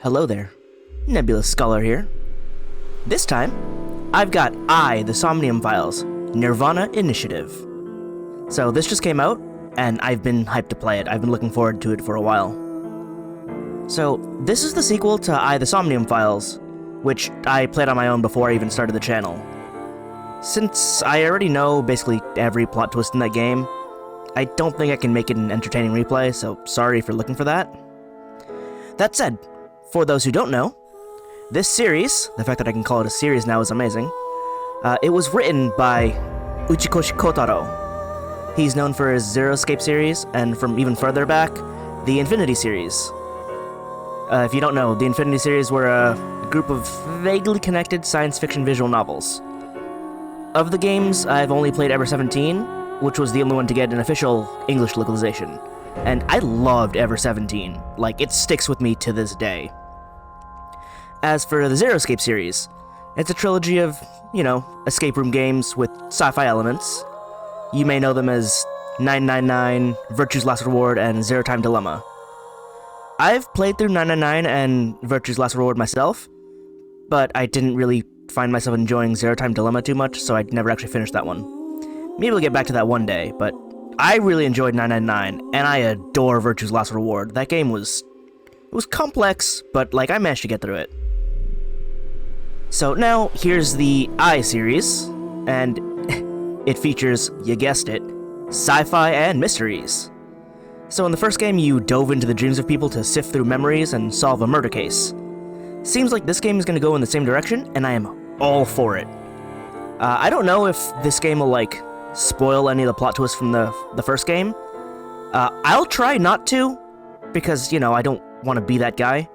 Hello there, Nebulous Scholar here. This time, I've got the Somnium files, nirvanA Initiative. So this just came out, and I've been hyped to play it. I've been looking forward to it for a while. So this is the sequel to the Somnium files, which I played on my own before I even started the channel. Since I already know basically every plot twist in that game, I don't think I can make it an entertaining replay, so sorry for looking for that. That said, for those who don't know, this series, the fact that I can call it a series now is amazing, it was written by Uchikoshi Kotaro. He's known for his Zero Escape series, and from even further back, the Infinity series. If you don't know, the Infinity series were a group of vaguely connected science fiction visual novels. Of the games, I've only played Ever 17, which was the only one to get an official English localization. And I loved Ever 17. Like, it sticks with me to this day. As for the Zero Escape series, it's a trilogy of, escape room games with sci-fi elements. You may know them as 999, Virtue's Last Reward, and Zero Time Dilemma. I've played through 999 and Virtue's Last Reward myself, but I didn't really find myself enjoying Zero Time Dilemma too much, so I never actually finished that one. Maybe we'll get back to that one day, but I really enjoyed 999, and I adore Virtue's Last Reward. That game was complex, but I managed to get through it. So now, here's the series, and it features, you guessed it, sci-fi and mysteries. So in the first game, you dove into the dreams of people to sift through memories and solve a murder case. Seems like this game is going to go in the same direction, and I am all for it. I don't know if this game will, spoil any of the plot twists from the first game. I'll try not to, because, I don't want to be that guy.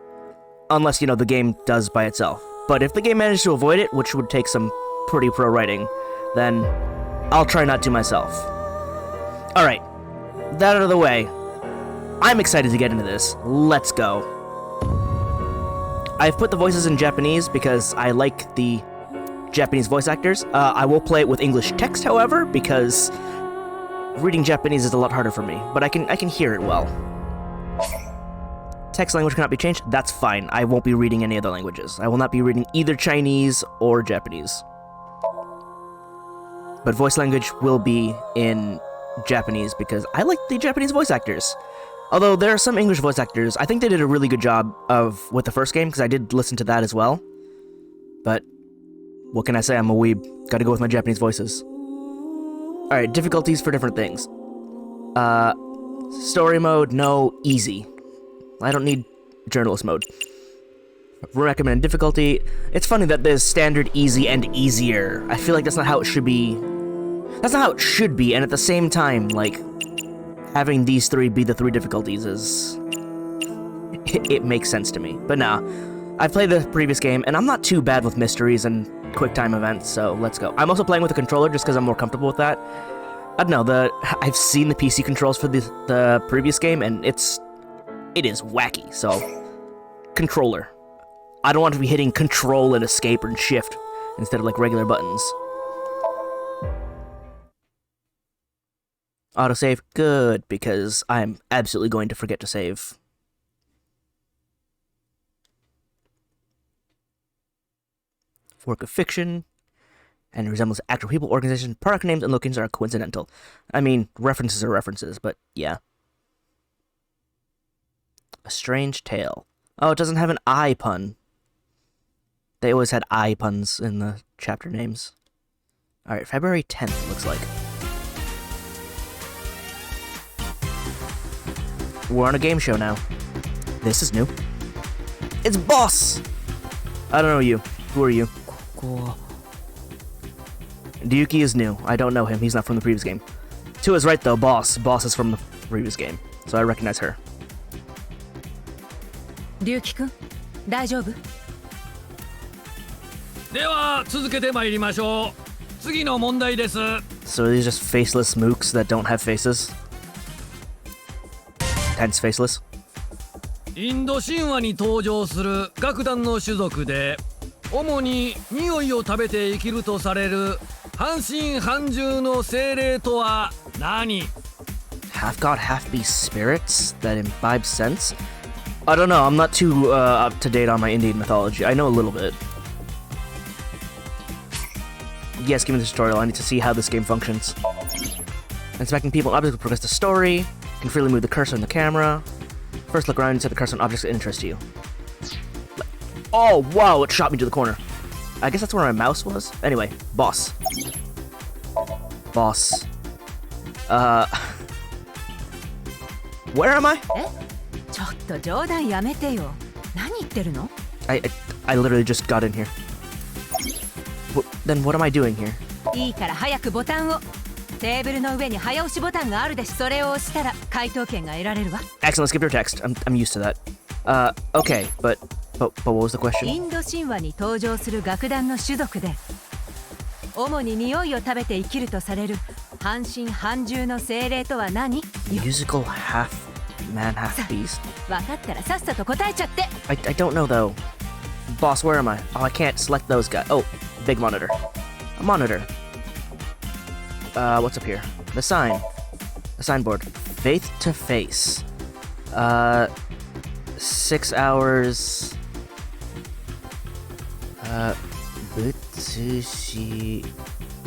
Unless, the game does by itself. But if the game manages to avoid it, which would take some pretty pro writing, then I'll try not to myself. Alright, that out of the way, I'm excited to get into this. Let's go. I've put the voices in Japanese because I like the Japanese voice actors. I will play it with English text, however, because reading Japanese is a lot harder for me, but I can hear it well. Text language cannot be changed. That's fine. I won't be reading any other languages. I will not be reading either Chinese or Japanese. But voice language will be in Japanese because I like the Japanese voice actors. Although there are some English voice actors, I think they did a really good job with the first game because I did listen to that as well. But what can I say? I'm a weeb. Gotta go with my Japanese voices. Alright, difficulties for different things. Story mode, no, easy. I don't need journalist mode. Recommended difficulty. It's funny that there's standard, easy, and easier. I feel like that's not how it should be. That's not how it should be, and at the same time, having these three be the three difficulties is... It makes sense to me. But nah, I've played the previous game, and I'm not too bad with mysteries and quick time events, so let's go. I'm also playing with a controller just because I'm more comfortable with that. I don't know, I've seen the PC controls for the previous game, and it is wacky, so controller. I don't want to be hitting control and escape and shift instead of regular buttons. Autosave, good, because I'm absolutely going to forget to save. Work of fiction, and resembles actual people, organizations, product names, and locations are coincidental. I mean, references are references, but yeah. A strange tale. Oh, it doesn't have an I pun. They always had I puns in the chapter names. Alright, February 10th, looks like. We're on a game show now. This is new. It's Boss! I don't know you. Who are you? Ryuki is new. I don't know him. He's not from the previous game. Two is right, though. Boss. Boss is from the previous game. So I recognize her. Ryuki-kun, 大丈夫? では続けて参りましょう。次の問題です。 So are these just faceless mooks that don't have faces? Hence faceless. インド神話に登場する楽団の種族で、主に匂いを食べて生きるとされる半身半獣の精霊とは何? Half god, half beast spirits that imbibe sense? I don't know, I'm not too up to date on my Indian mythology. I know a little bit. Yes, give me the tutorial. I need to see how this game functions. Inspecting people and objects will progress the story. You can freely move the cursor in the camera. First look around and set the cursor on objects that interest you. Oh, wow, it shot me to the corner. I guess that's where my mouse was. Anyway, boss. Boss. Where am I? ちょっと冗談やめてよ。何言ってるの？ I literally just got in here. Then what am I doing here? いいから早くボタンを。テーブルの上に早押しボタンがあるでし。それを押したら回答権が得られるわ。Excellent, skip your text. I'm used to that. Okay, but what was the question? インド神話に登場する楽団の種族で、主に匂いを食べて生きるとされる半身半獣の精霊とは何？ Musical half man, half beast. 分かったらさっさと答えちゃって。I don't know though. Boss, where am I? Oh, I can't select those guys. Oh, big monitor. A monitor. What's up here? The sign. The signboard. Faith to face. 6 hours. Butsushi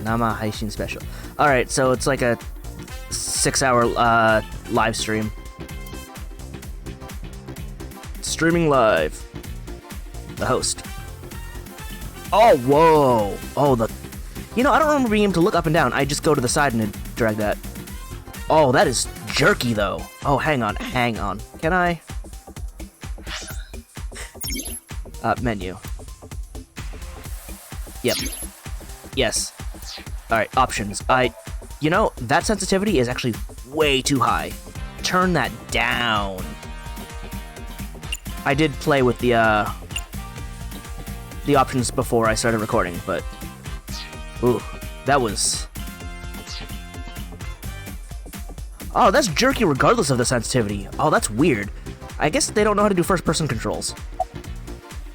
Nama Haishin special. Alright, so it's like a 6-hour live stream. Streaming live. The host. Oh, whoa. Oh, you know, I don't remember being able to look up and down. I just go to the side and drag that. Oh, that is jerky, though. Oh, hang on. Can I? Menu. Yep. Yes. Alright, options. You know, that sensitivity is actually way too high. Turn that down. I did play with the options before I started recording, but ooh, that was... Oh, that's jerky regardless of the sensitivity. Oh, that's weird. I guess they don't know how to do first-person controls.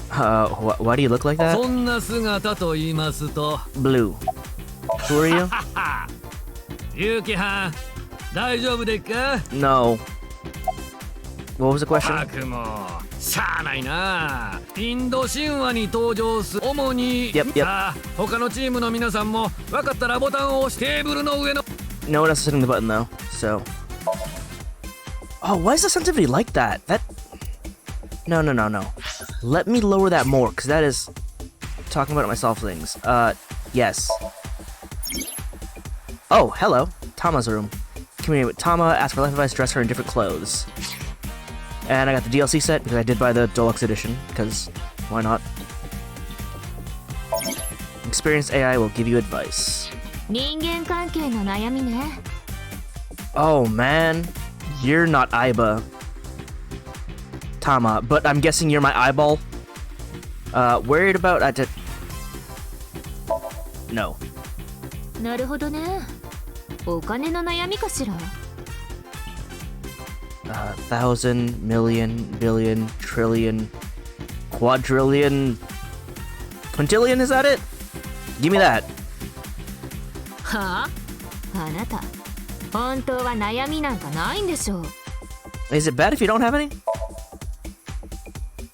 Why do you look like that? そんな姿と言いますと Blue. Who are you? ゆうきはん大丈夫でっか No. What was the question? たくもしゃあないなインド神話に登場する主に Yep. さあ他のチームの皆さんも分かったらボタンを押してテーブルの上の No one else is hitting the button though, so... Oh, why is the sensitivity like that? No. Let me lower that more, because that is... talking about myself things. Yes. Oh, hello. Tama's room. Communicate with Tama, ask for life advice, dress her in different clothes. And I got the DLC set, because I did buy the deluxe edition, because why not? Experienced AI will give you advice. 人間関係の悩みね。 Oh man, you're not Aiba, Tama, but I'm guessing you're my eyeball. Worried about No. なるほどね。お金の悩みかしら。1,000, million, billion, trillion, quadrillion, quintillion, is that it? Give me that. はあ？あなた、本当は悩みなんかないんでしょう。Is it bad if you don't have any?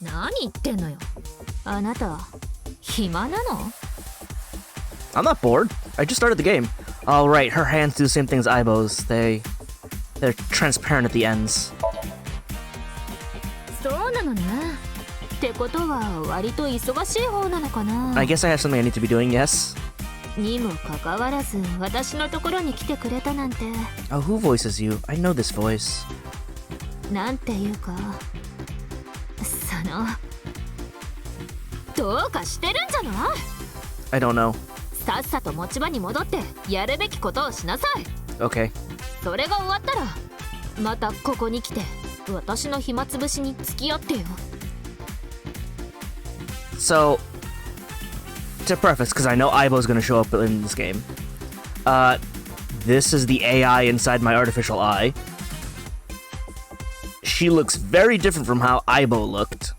何言ってんのよ。あなた、暇なの？ I'm not bored. I just started the game. All right, her hands do the same thing as Aibo's. They're transparent at the ends. そうなのね。ってことは割と忙しい方なのかな。I guess I have something I need to be doing, yes? にもかかわらず私のところに来てくれたなんて。 Oh, who voices you? I know this voice. なんていうか、どうかしてるんじゃない？ I don't know. さっさと持ち場に戻ってやるべきことをしなさい。 Okay. それが終わったらまたここに来て私の暇つぶしに付き合ってよ。 So, to preface, because I know Aibo's gonna show up in this game, this is the AI inside my artificial eye. She looks very different from how Aibo looked,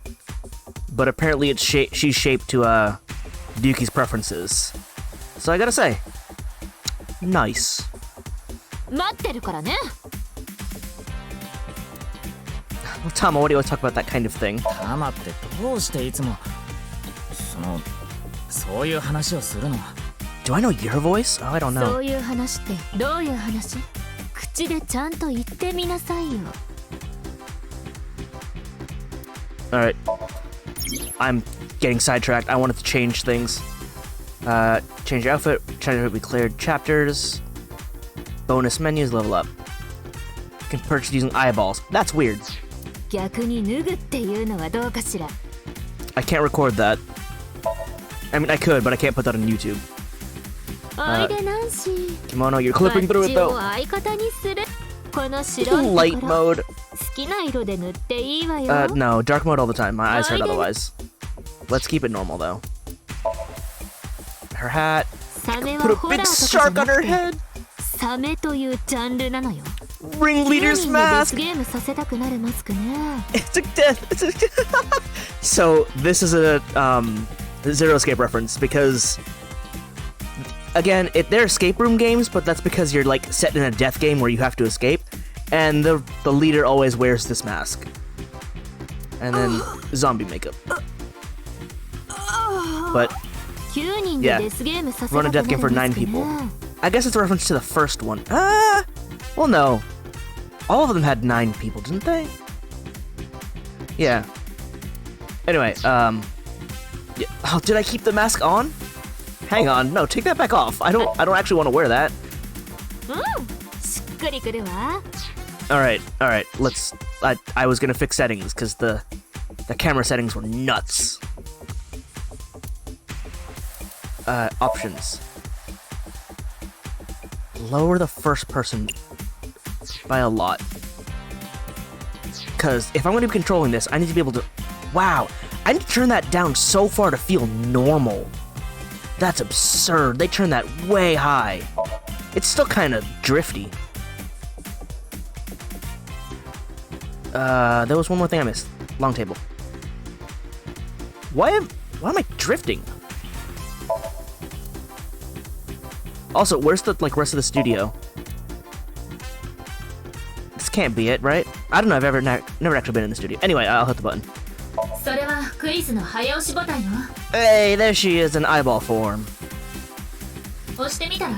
but apparently it's she's shaped to Ryuki's preferences. So I gotta say, nice. 待ってるからね。Tama, what do you want to talk about that kind of thing? タマってどうしていつもそういう話をするの？ Do I know your voice? Oh, I don't そ know. ういう話ってどういう話？口でちゃんと言ってみなさいよ。 Alright. I'm getting sidetracked. I wanted to change things. Change your outfit. Change your outfit. We cleared chapters. Bonus menus. Level up. You can purchase using eyeballs. That's weird. 逆に脱ぐっていうのはどうかしら。 I can't record that. I mean, I could, but I can't put that on YouTube. おいでナンシー。 Kimono, you're clipping through it バッジを though. 相方にする。この白い Light ところ mode. 好きな色で塗っていいわよ。 No, dark mode all the time. My eyes hurt I didn't- otherwise. Let's keep it normal though. Her hat. サメ Put は a ホラ big ーとか shark じゃ on な her くて head. サメというジャンルなのよ。 Ringleader's 9人でデ mask. スゲームさせたくなるマスクね。 It's a death. It's a So this is a Zero Escape reference because again, they're escape room games, but that's because you're like set in a death game where you have to escape, and the leader always wears this mask, and then zombie makeup. But 9人で Yeah. デスゲームさせた Run a くな death る game for マ 9スク people. ね。 I guess it's a reference to the first one. Well, no. All of them had 9 people, didn't they? Yeah. Anyway, yeah. Oh, did I keep the mask on? Hang on, no, take that back off. I don't actually want to wear that. うんしっくりくるわ。 Alright, let's... I was gonna fix settings, because the camera settings were nuts. Options. Lower the first person by a lot. Because if I'm going to be controlling this, I need to be able to... Wow! I need to turn that down so far to feel normal. That's absurd. They turned that way high. It's still kind of drifty. There was one more thing I missed. Long table. Why am I drifting? Also, where's the rest of the studio? This can't be it, right? I don't know. I've never actually been in the studio. Anyway, I'll hit the button. それはクイズの早押しボタンよ。 Hey, there she is in eyeball form. 押してみたら？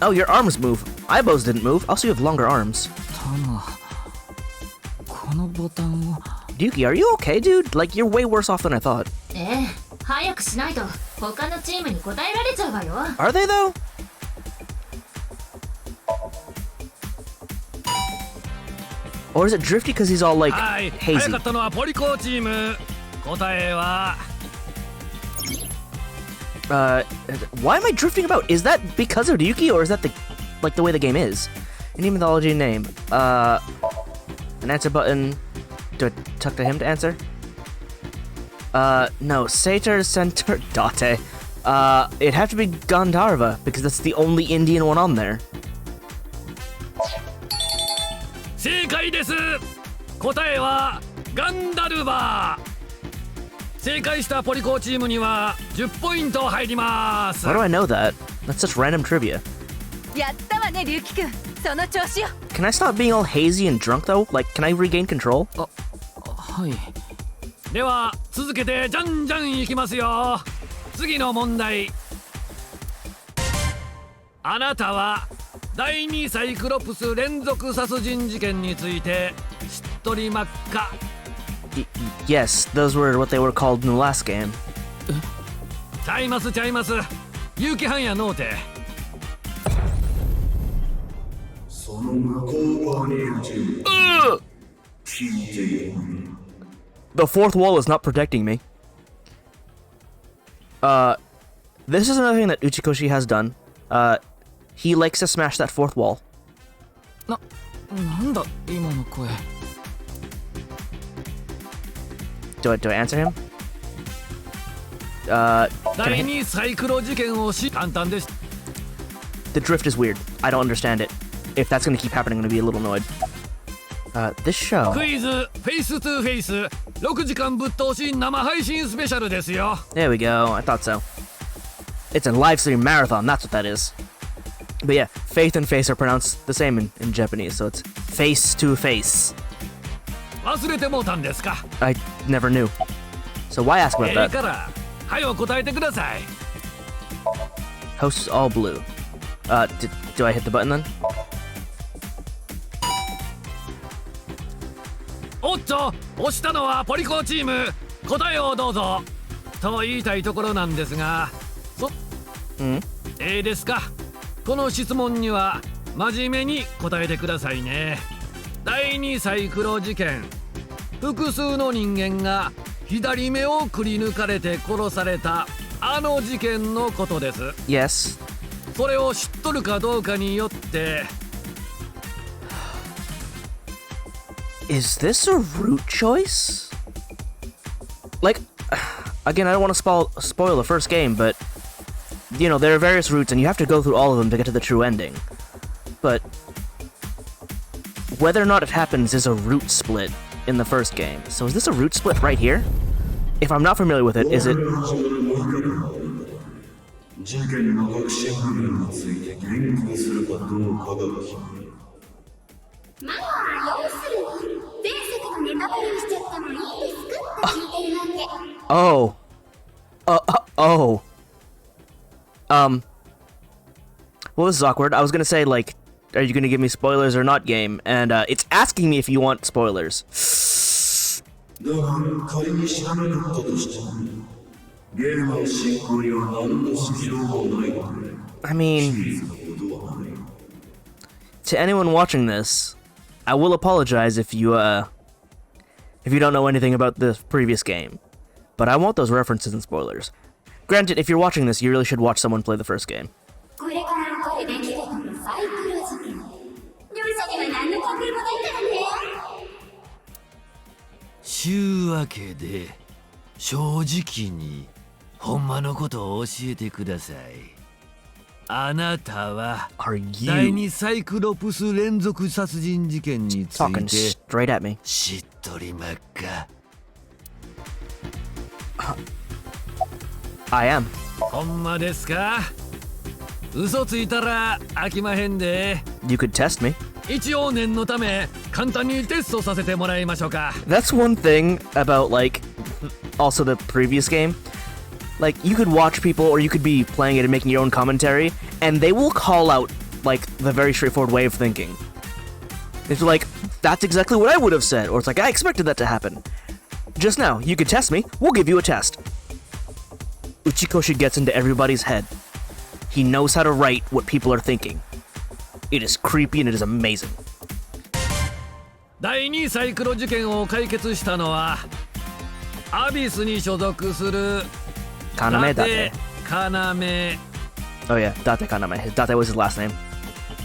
Oh, your arms move. Eyeballs didn't move. Also, you have longer arms. タマ、このボタンを Yuki, are you okay, dude? Like, you're way worse off than I thought. ええ、早くしないと他のチームに答えられちゃうわよ。 Are they, though? Or is it drifty because he's all, like, はい、早 hazy? かったのはポリコチーム。答えは Why am I drifting about? Is that because of Ryuki, or is that the way the game is? Any mythology name? An answer button. Do I talk to him to answer? No. Satyr, Centaur, Date. It'd have to be Gandharva, because that's the only Indian one on there. 正解です。答えはガンダルバー。正解したポリコチームには10ポイント入ります。 Why do I know that? That's such random trivia. やったわね龍樹くん、その調子よ。 Can I stop being all hazy and drunk though? Like, can I regain control? はい。では続けてじゃんじゃんいきますよ。次の問題。あなたは第2サイクロプス連続殺人事件について知っとりまっか？ Yes, those were what they were called in the last game. ちゃいますちゃいます。結城藩やのうて。 The fourth wall is not protecting me. This is another thing that Uchikoshi has done. He likes to smash that fourth wall. なんだ今の声。 Do I answer him? Can I 第2サイクロ事件を簡単です。 The drift is weird. I don't understand it. If that's gonna keep happening, I'm gonna be a little annoyed. This show. クイズフェイストゥフェイス6時間ぶっ通し生配信スペシャルですよ。 There we go. I thought so. It's a live stream marathon. That's what that is. But yeah, faith and face are pronounced the same in Japanese, so it's face to face. 忘れてもうたんですか。 I never knew. So why ask about ええ that? からはよ答えてください。 Hosts all blue. Do I hit the button then? おっと、押したのはポリコチーム。答えをどうぞと言いたいところなんですが、ええですか。この質問には真面目に答えてくださいね。第2サイクロ事件、複数の人間が左目をくり抜かれて殺されたあの事件のことです。 Yes. それを知っとるかどうかによって。 Is this a route choice? Like, again, I don't want to spoil the first game, but you know, there are various routes and you have to go through all of them to get to the true ending. But whether or not it happens is a route split in the first game. So is this a route split right here? If I'm not familiar with it, is it... 事件の核心部分について言及するかどうかが決まる。まあ、要するに前作のネタバレをしちゃってもいいですかって聞いてるわけ。Oh. Oh. Well, this is awkward. I was gonna say, like, are you gonna give me spoilers or not game? And, it's asking me if you want spoilers. だが仮に知らなかったとしてもゲームの進行には何の必要もないので I mean, シリーズのことはない。 to anyone watching this, I will apologize if you don't know anything about the previous game. But I want those references and spoilers. Granted, if you're watching this, you really should watch someone play the first game. これから起こる出来事のサイクロ事件。両者には何の関係もないからね。ちゅうわけで正直にほんまのことを教えてください。あなたは Are 第 you 2サイクロプス連続殺人事件につい talking て straight at me? 知っとりまっか。 I am. ほんまですか。嘘ついたら飽きまへんで。 You could test me. 一応念のため簡単にテストさせてもらいましょうか。 That's one thing about, like, also the previous game. Like, you could watch people, or you could be playing it and making your own commentary, and they will call out, like, the very straightforward way of thinking. It's like, that's exactly what I would have said, or it's like, I expected that to happen. Just now, you could test me, we'll give you a test. Uchikoshi gets into everybody's head. He knows how to write what people are thinking. It is creepy and it is amazing. 第2サイクロ事件を解決したのはアビスに所属する Kaname 伊達 Date. 要。 Oh yeah, Date Kaname. Date was his last name.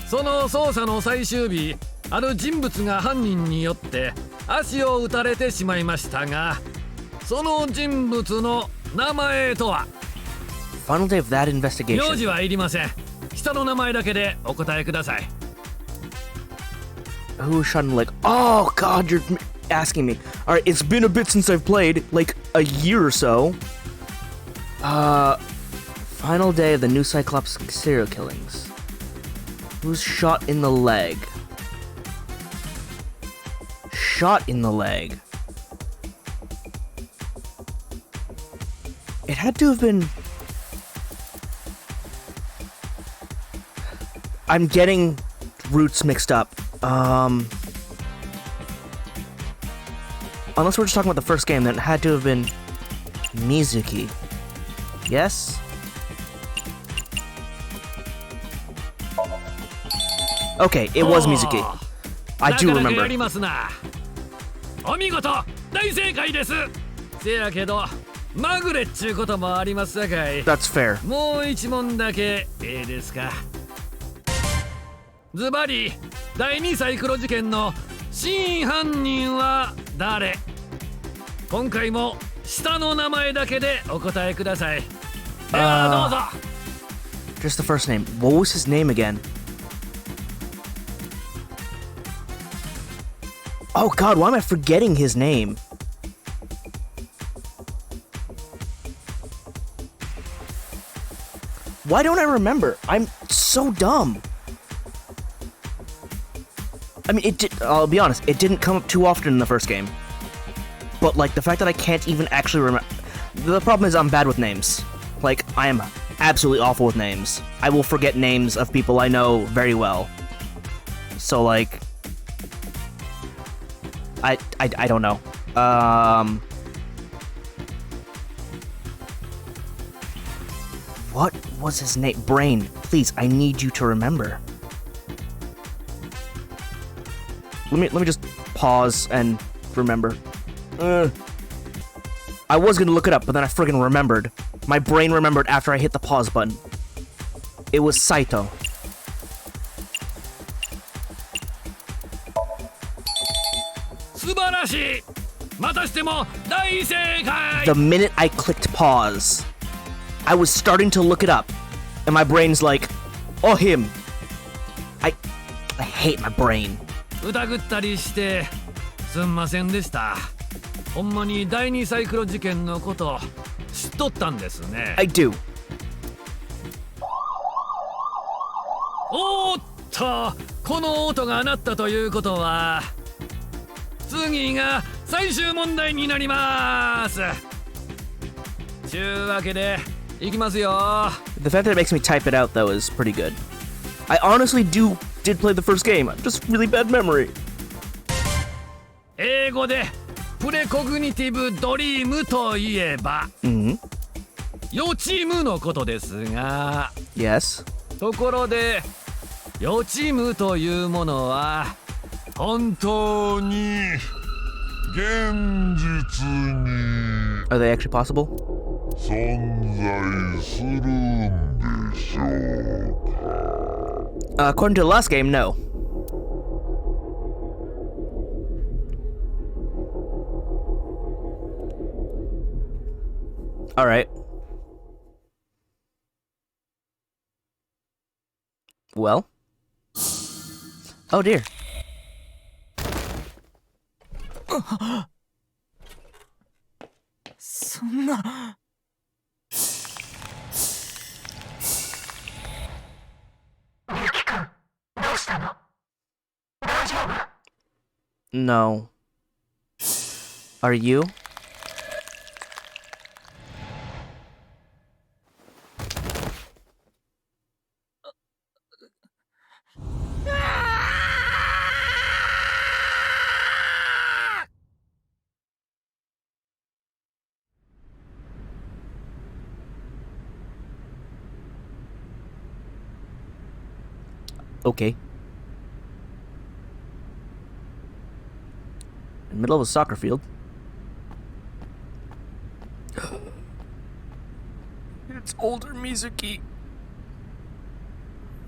その捜査の最終日、ある人物が犯人によって足を撃たれてしまいましたが、その人物の名前とは。 Final day of that 名 investigation. 字はいりません。下の名前だけでお答えください。 Who shot him? Like, oh god, you're asking me. Alright, it's been a bit since I've played, like a year or so. Final day of the new Cyclops serial killings. Who's shot in the leg? Shot in the leg. It had to have been... I'm getting roots mixed up. Unless we're just talking about the first game, then it had to have been Mizuki. Yes? Okay, it was Mizuki. I do なかなかや remember. りますな。お見事、大正解です。せやけどまぐれっちゅうこともありますさかい。 That's fair. もう一問だけですか。ズバリ第2サイクロ事件の真犯人は誰？今回も下の名前だけでお答えください。ではどうぞ。 Just the first name. What was his name again? Oh god, why am I forgetting his name? Why don't I remember? I'm so dumb. I mean, I'll be honest, it didn't come up too often in the first game. But, like, the fact that I can't even actually remember... The problem is I'm bad with names. Like, I am absolutely awful with names. I will forget names of people I know very well. So, like... I don't know. What was his name? Brain, please, I need you to remember. Let me just pause and remember. I was gonna look it up, but then I friggin' remembered. My brain remembered after I hit the pause button. It was Saito. The minute I clicked pause, I was starting to look it up, and my brain's like, oh, him. I hate my brain. 疑ったりしてすんませんでした。ほんまに第2サイクロ事件のこと知っとったんですね。I do. おーっと、この音が鳴ったということは次が最終問題になります。ちゅうわけでいきますよ。The fact that it makes me type it out though is pretty good. I honestly did play the first game. I'm just really bad memory. 英語でプレコグニティブドリームといえば、予知夢のことですが、Yes. ところで予知夢というものは本当に現実に Are they actually possible? 存在するんでしょうか。 According to the last game, no. Alright. Well. Oh dear. No. Are you? Okay. In the middle of a soccer field. It's older Mizuki.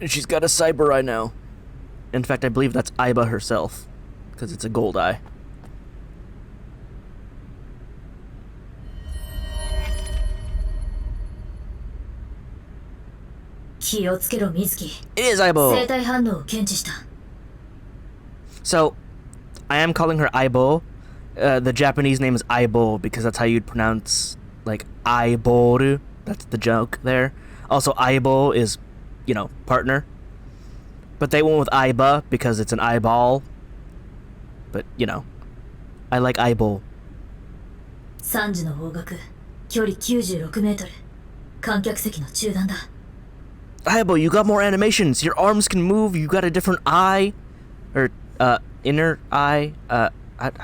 And she's got a cyber eye now. In fact, I believe that's Aiba herself. Because it's a gold eye. It is Aibo! So, I am calling her Aibo. The Japanese name is Aibo because that's how you'd pronounce, like, Aiboru. That's the joke there. Also, Aibo is, you know, partner. But they went with Aiba because it's an eyeball. But, you know, I like Aibo. 3時の方角、距離96メートル。観客席の中段だ。 Aibo, you got more animations. Your arms can move. You got a different eye. Or, inner eye. How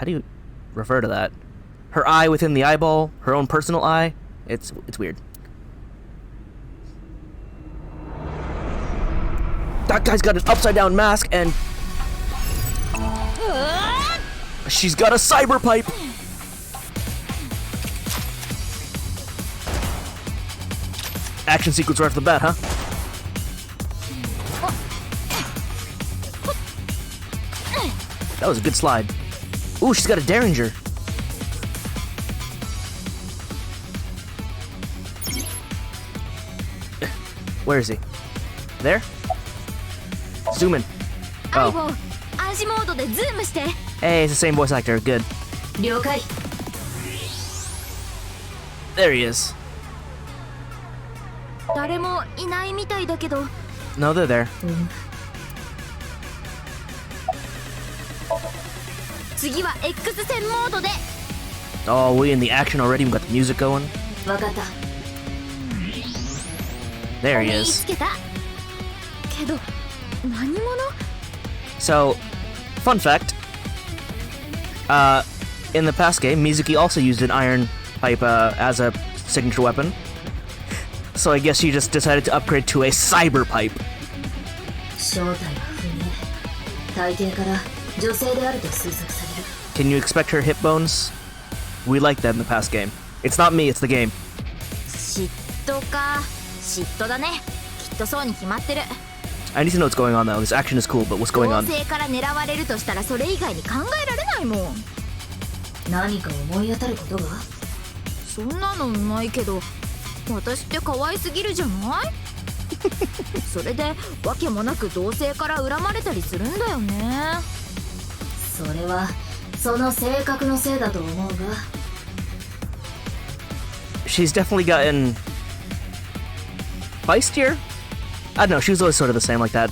do you refer to that? Her eye within the eyeball. Her own personal eye. It's weird. That guy's got an upside down mask and... She's got a cyber pipe. Action sequence right off the bat, huh? That was a good slide. Ooh, she's got a Derringer. Where is he? There? Zoom in. Oh. Hey, it's the same voice actor. Good. 了解。 There he is. 誰もいないみたいだけど。 No, they're there. 次は X 線モードで。 Oh, we in the action already? We got the music going. わかった。 There お he 目に is. つけたけど何者？ So, fun fact. In the past game, Mizuki also used an iron pipe as a signature weapon. So I guess she just decided to upgrade to a cyber pipe. 正体は不明。大抵から女性であると推測される。 Can you expect her hip bones? We liked that in the past game. It's not me, it's the game. 嫉妬か。嫉妬だね。きっとそうに決まってる。 I need to know what's going on though. This action is cool, but what's going 同 on? 性から狙われるとしたらそれ以外に考えられないもん。何か思い当たることが？そんなのないけど、私って可愛すぎるじゃない？それでわけもなく同性から恨まれたりするんだよね。それはその性格のせいだと思うが。 She's definitely gotten feistier? I don't know, she was always sort of the same like that.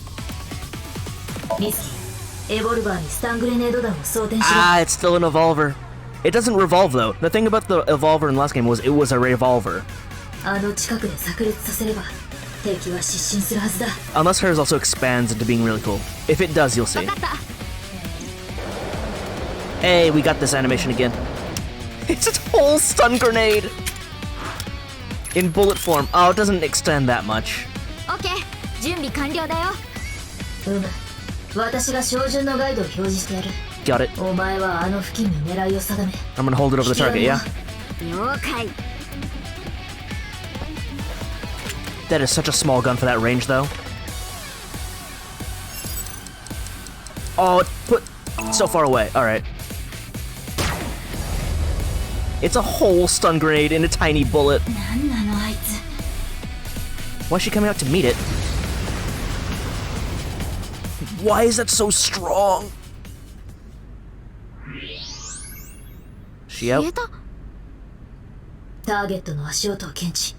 ミスキー、エボルバーにスタングレネード弾を装填しろ。 Ah, it's still an evolver. It doesn't revolve though. The thing about the evolver in the last game was it was a revolver. あの近くで炸裂させれば敵は失神するはずだ。 Unless hers also expands into being really cool. If it does, you'll see. わかった。 Hey, we got this animation again. It's a whole stun grenade! In bullet form. Oh, it doesn't extend that much. オッケー、準備完了だよ。私が照準のガイドを表示してやる。 Got it. お前はあの付近に狙いを定め。 I'm gonna hold it over the target, yeah? 了解。 That is such a small gun for that range, though. Oh, it put so far away. Alright. It's a whole stun grenade in a tiny bullet. なんなのあいつ。 Why is she coming out to meet it? Why is that so strong? She 消 out? えた。ターゲットの足音を検知。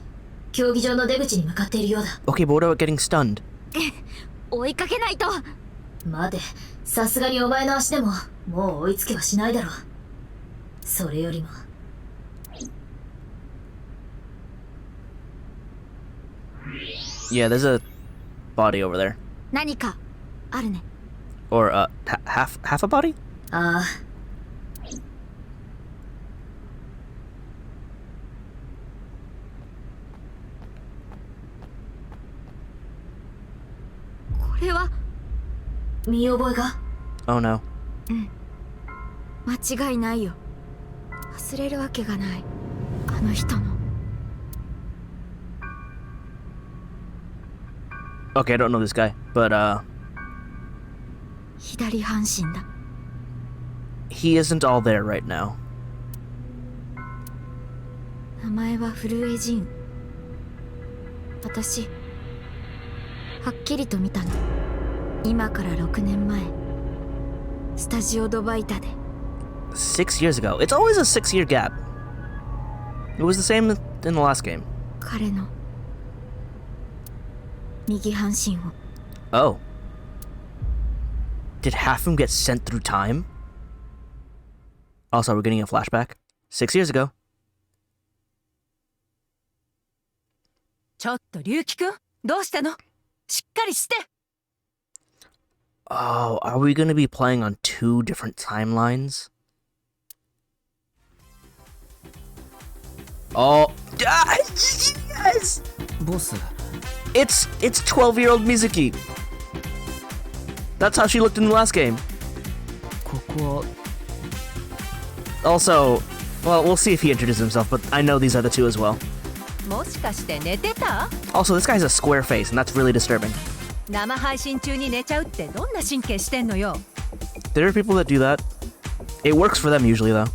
競技場の出口に向かっているようだ。 Okay, but what about getting stunned? 追いかけないと。待て、さすがにお前の足でももう追いつけはしないだろう。それよりも。Yeah, there's a body over there. 何かあるね。 Or, half a body? ああ。これは見覚えが？ Oh no. 間違いないよ。忘れるわけがない。あの人の。 Okay, I don't know this guy, but, 左半身だ。 he isn't all there right now. 名前はフルエジン。私はっきりと見たの。今から6年前、スタジオドバイタで。 6 years ago. It's always a 6-year gap. It was the same in the last game. 彼の右半身を。 Oh. Did half of him get sent through time? Also, we're getting a flashback. 6 years ago. ちょっと龍樹くん、どうしたの？しっかりして。 Oh, are we gonna be playing on 2 different timelines? Oh, yes! ボス、 It's 12-year-old Mizuki. That's how she looked in the last game. ここは Also, well, we'll see if he introduces himself, but I know these other two as well. もしかして寝てた？ Also, this guy has a square face, and that's really disturbing. 生配信中に寝ちゃうってどんな神経してんのよ。 There are people that do that. It works for them usually, though.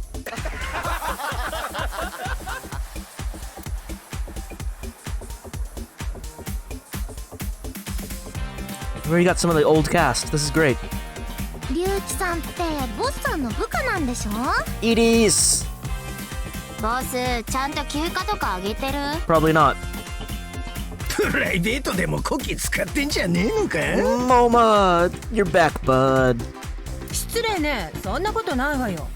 We already got some of the old cast. This is great. 龍樹さんってボスさんの部下なんでしょ？ It is! ボスちゃんと休暇とかあげてる？ Probably not. プライベートでもこき使ってんじゃねえのか？ Moma, you're back, bud. 失失礼ね。そんなことないわよ。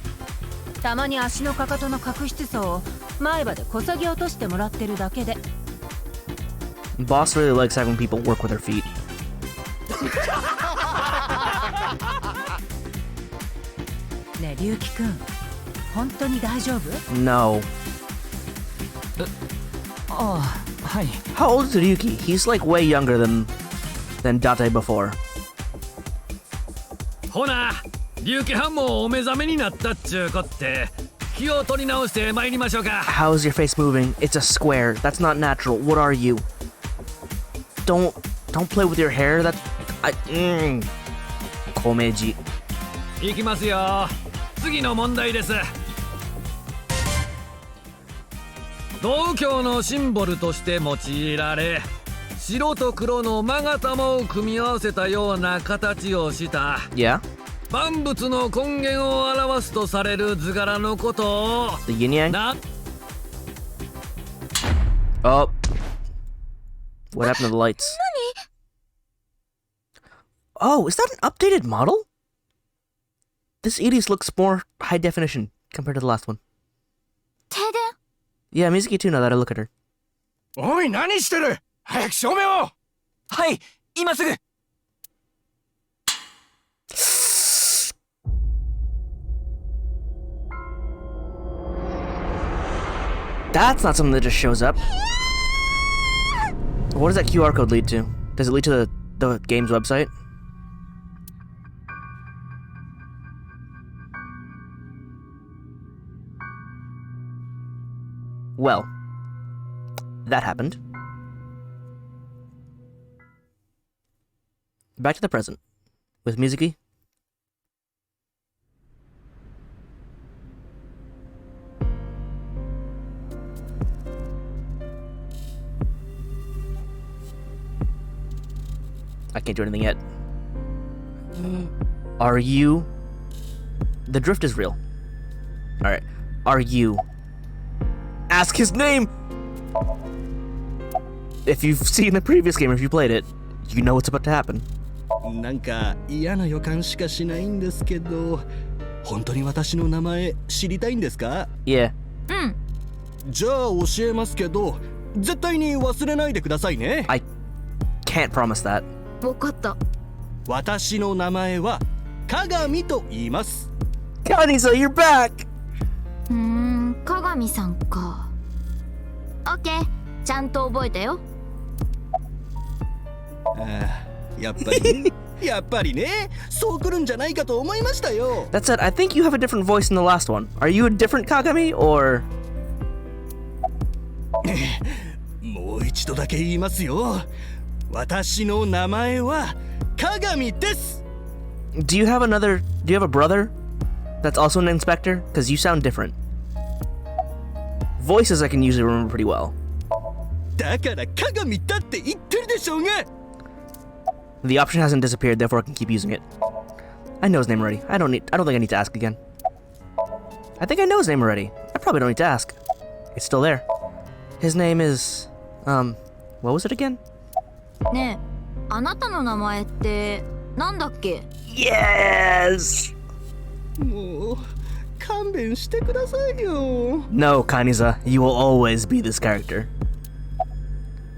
たまに足のかかとの角質層を前歯でこそぎ落としてもらってるだけで。 Boss really likes having people work with their feet. ねえ龍樹くん、本当に大丈夫？ No. ああ、はい。 How old is Ryuki? He's like way younger than Date before. ほな龍騎藩もお目覚めになったっちゅうこって、気を取り直して参りましょうか。 How is your face moving? It's a square. That's not natural. What are you? Don't play with your hair. That Komeji. いきますよ。次の問題です。道教のシンボルとして用いられ、白と黒の勾玉を組み合わせたような形をした Yeah? 万物の根源を表すとされる図柄のことを The yin yang? な Oh. What happened to the lights? Oh, is that an updated model? This Edie's looks more high definition compared to the last one. 停電？ Yeah, Mizuki too, now that I look at her. おい、何してる？早く照明を。はい、今すぐ。That's not something that just shows up. What does that QR code lead to? Does it lead to the game's website? Well, that happened. Back to the present with Mizuki. I can't do anything yet. Are you... The drift is real. Alright. Are you... Ask his name! If you've seen the previous game, if you played it, you know what's about to happen. なんか嫌な予感しかしないんですけど、本当に私の名前知りたいんですか？ Yeah. うん。じゃあ教えますけど、絶対に忘れないでくださいね。I can't promise that. わかった。私の名前は鏡と言います。Kaniza, you're back! 鏡さんか。オッケー、ちゃんと覚えたよ。やっぱりね、やっぱりね、そう来るんじゃないかと思いましたよ。That said, I think you have a different voice in the last one. Are you a different Kagami, or...? もう一度だけ言いますよ。私の名前は鏡です。Do you have a brother that's also an inspector? Because you sound different. Voices I can usually remember pretty well. だから鏡だって言ってるでしょうが。The option hasn't disappeared, therefore I can keep using it. I know his name already. I don't think I need to ask again. I think I know his name already. I probably don't need to ask. It's still there. His name is... what was it again? ねえ、あなたの名前ってなんだっけ？ Yes! もう勘弁してくださいよ。 No, Kaniza, you will always be this character.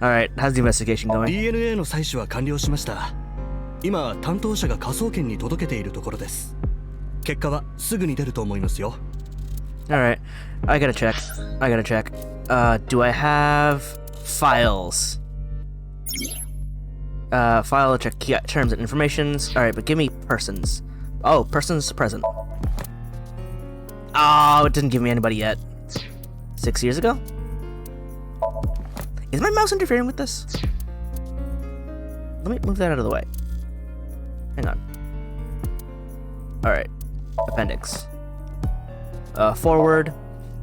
Alright, how's the investigation going? DNA の採取は完了しました。今、担当者が科捜研に届けているところです。結果はすぐに出ると思いますよ。Alright, I gotta check. Do I have files? File check key terms and informations. Alright, but give me persons. Oh, persons present. Oh, it didn't give me anybody yet. 6 years ago? Is my mouse interfering with this? Let me move that out of the way. Hang on. Alright. Appendix. Forward.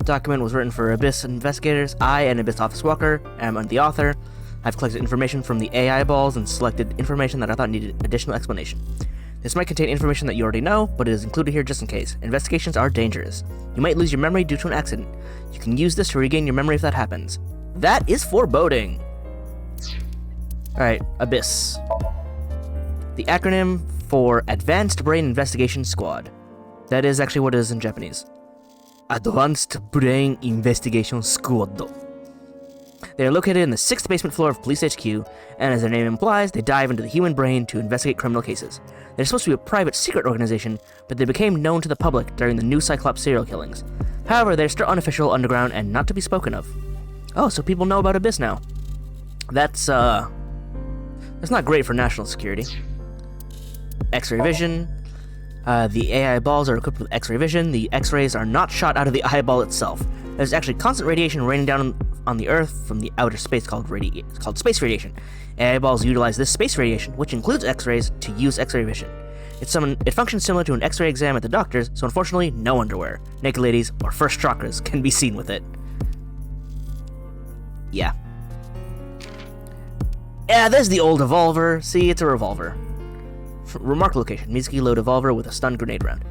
Document was written for Abyss investigators. I, an Abyss office walker, am the author. I've collected information from the AI balls and selected information that I thought needed additional explanation. This might contain information that you already know, but it is included here just in case. Investigations are dangerous. You might lose your memory due to an accident. You can use this to regain your memory if that happens. That is foreboding. Alright, Abyss. The acronym for Advanced Brain Investigation Squad. That is actually what it is in Japanese. Advanced Brain Investigation Squad. They are located in the 6th basement floor of Police HQ, and as their name implies, they dive into the human brain to investigate criminal cases. They're supposed to be a private secret organization, but they became known to the public during the new Cyclops serial killings. However, they're still unofficial, underground, and not to be spoken of. Oh, so people know about Abyss now. That's not great for national security. X-ray vision. The AI balls are equipped with X-ray vision. The X-rays are not shot out of the eyeball itself. There's actually constant radiation raining down on the Earth from the outer space called space radiation. AI balls utilize this space radiation, which includes X-rays, to use X-ray vision. It functions similar to an X-ray exam at the doctor's, so unfortunately, no underwear. Naked ladies or first chakras can be seen with it. Yeah. Yeah, there's the old revolver. See, it's a revolver. Remarkable location. Mizuki load revolver with a stun grenade round.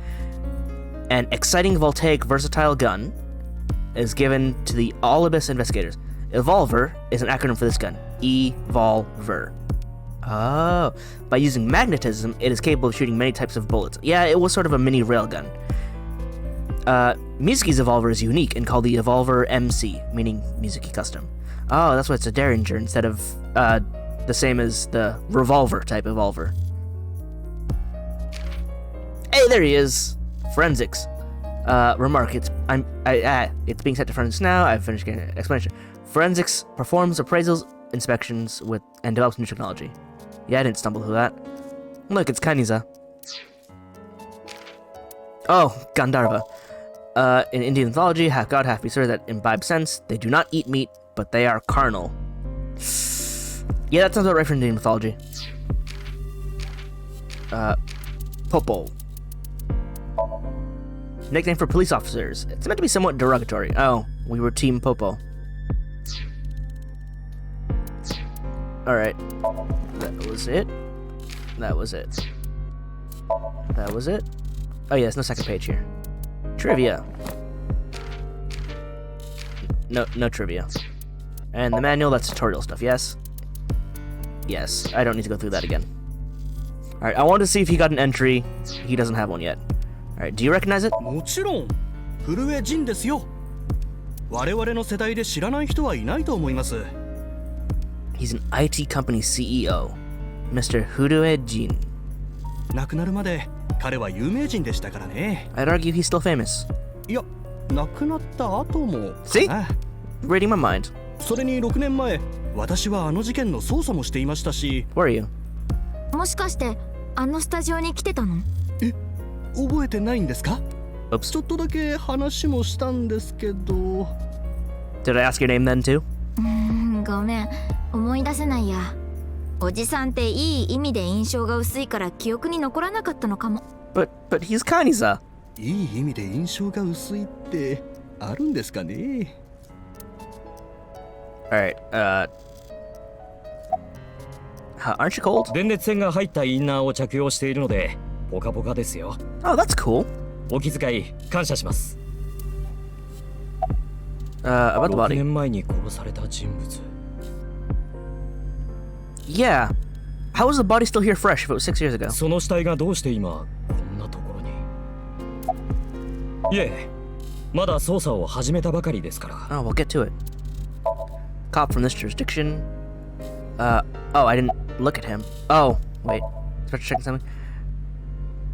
An exciting voltaic versatile gun is given to the All Abyss investigators. Evolver is an acronym for this gun. Evolver. Oh. By using magnetism, it is capable of shooting many types of bullets. Yeah, it was sort of a mini railgun. Mizuki's Evolver is unique and called the Evolver MC, meaning Mizuki Custom. Oh, that's why it's a Derringer instead of the same as the revolver type Evolver. Hey, there he is. Forensics. Remark, it's being set to forensics now. I've finished getting an explanation. Forensics performs appraisals, inspections, and develops new technology. Yeah, I didn't stumble through that. Look, it's Kaniza. Oh, Gandharva. In Indian mythology, half god, half beast, that imbibe sense. They do not eat meat, but they are carnal. Yeah, that sounds about right for Indian mythology. Popo. Nickname for police officers. It's meant to be somewhat derogatory. Oh, we were Team Popo. Alright. That was it. That was it. That was it. Oh yeah, there's no second page here. Trivia. No trivia. And the manual, that's tutorial stuff, yes? Yes, I don't need to go through that again. Alright, I wanted to see if he got an entry. He doesn't have one yet. Alright, do you recognize it? もちろん、古江仁ですよ。我々の世代で知らない人はいないと思います。He's an IT company CEO, Mr. Hurue Jin. 亡くなるまで彼は有名人でしたからね。I'd argue he's still famous. いや、亡くなった後も。See? Reading my mind. それに6年前、私はあの事件の捜査もしていましたし。Where are you? もしかしてあのスタジオに来てたの？え、覚えてないんですか？ Oops. ちょっとだけ話もしたんですけど。Did I ask your name then too? ごめん、思い出せないや。おじさんっていい意味で印象が薄いから記憶に残らなかったのかも。But he's Kaniza. いい意味で印象が薄いってあるんですかね。Alright, aren't you cold? 電熱線が入ったインナーを着用しているのでポカポカですよ。Oh, that's cool. お気遣い感謝します。About the 6 body. 年前に殺された人物。Yeah. How was the body still here fresh if it was 6 years ago? その死体がどうして今こんなところに。いえ、まだ捜査を始めたばかりですから。Oh, we'll get to it. Cop from this jurisdiction. Oh, I didn't look at him. Oh, wait. Start checking something.